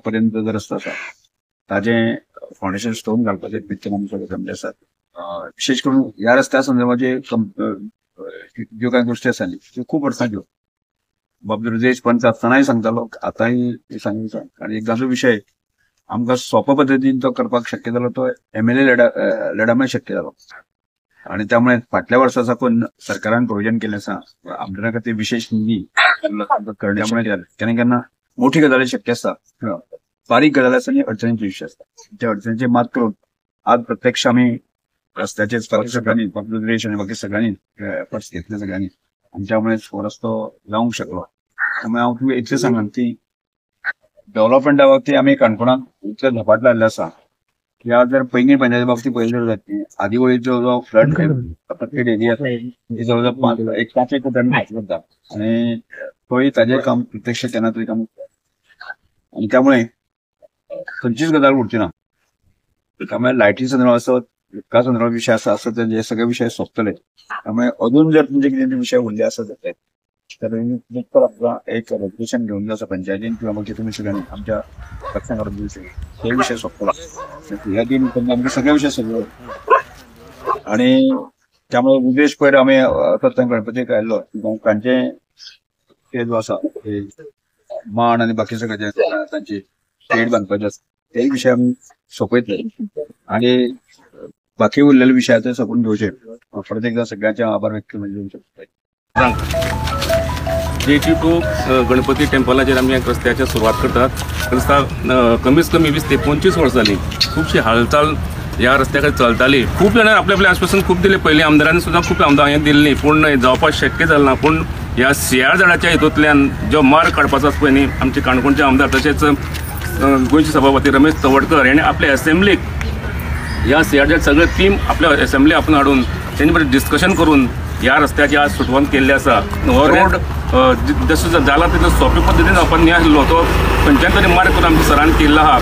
पर्यंत जर असता ताजे फाउंडेशन स्टोन घालपाचे पिक्चर सगळे जमले असतात. विशेष करून या रस्त्या संदर्भात ज्यो काही गोष्टी आसा त्यो खूप वर्सांच्यो बाब हृदयेश पंच आसतनाय सांगतालो, आतांय सांगता. आणि एक जाचो विषय आमकां सोप्या पद्दतीन तो करपाक शक्य जालो तो MLA लढामुळे शक्य जालो. आणि त्यामुळे फाटल्या वर्सा साकून सरकारान प्रोविजन केले आसा आमदारां खातीर विशेष निधी करण्यामुळे केन्ना केन्ना मोठी गजाली शक्य असता, बारीक गजाली आसा आनी अडचणींचे विषय असता. त्या अडचणींचे मात करून आज प्रत्यक्ष आम्ही रस्त्याचे सगळ्यांनी पॉप्युलरेशन आणि बाकी सगळ्यांनी एफर्ट्स घेतले सगळ्यांनी, आणि त्यामुळे रस्तो जावंक शकलो. त्यामुळे हांव तुमकां इतलें सांगान की डेव्हलपमेंटा बाबतीत आमी काणकोणांत इतले झपाट लायिल्ले आसा की आज जर पैंगीण पंचायती बाबतीत पळयलें जाल्यार आदिवळीचो जो फ्लड अफेक्टेड एरिया आसा ती जवळ जवळ 5 कोट्यांनी करता, आणि तोय ताजें काम प्रत्यक्ष केन्ना तरी काम, आणि त्यामुळे खंयचीच गजाल उरची ना. त्यामुळे लायटी संदर्भात असो, उदका संदर्भात विषय आसा ते सगळे विषय सोंपतले. त्यामुळे अजून जर तुमचे कितें विषय उरले आसत तर एक रेजोल्युशन घेऊन जावं पंचायतीन किंवा मग तुम्ही सगळ्यांनी आमच्या पक्षांक हे विषय सोंपला. ह्या तीन आमचे सगळे विषय सगळे, आणि त्यामुळे उद्देश पयर आम्ही सत्संग गणपतीक आयल्लो तांचे जो आसा माण आणि बाकी सगळे तांची शेड बांदपाचे आसा ते विषय आमी सोंपयतले, आणि बाकी उरलेले विषय ते सोंपून घेवचे. परत एकदा सगळ्यांचे आभार व्यक्त करूं शकता. JT टू गणपती टेम्पलाचेर आमी एक रस्त्याची सुरवात करतात. रस्ता कमीत कमी 20 ते 25 वर्सां जाली. खुबशी हालचाल ह्या रस्त्याक चलताली. खूब जाणां आपले आश्वासन खूब दिले, पयलीं आमदारांनी सुद्दां खूब आमदार दिल्ली, पूण जावपाक शक्य जालें ना. पूण ह्या CR झाडाच्या हितूंतल्यान जो मार्ग काडपाचो आसा पळय न्ही, आमचे काणकोणचे आमदार तशेंच गोंयचे सभापती रमेश चवडकर हेणें आपल्या असेंब्लीक ह्या CR झाड सगळे टीम आपल्या असेंब्ली आपण हाडून तेंचे बरें डिस्कशन करून ह्या रस्त्याची आज सुटवण केल्ली आसा. हो रोड जसो जाला तसो सोंपे पद्दतीन जावपाक न्ही आसलो, तो खंयच्यान तरी मार्ग करून आमच्या सरान केल्लो आहा.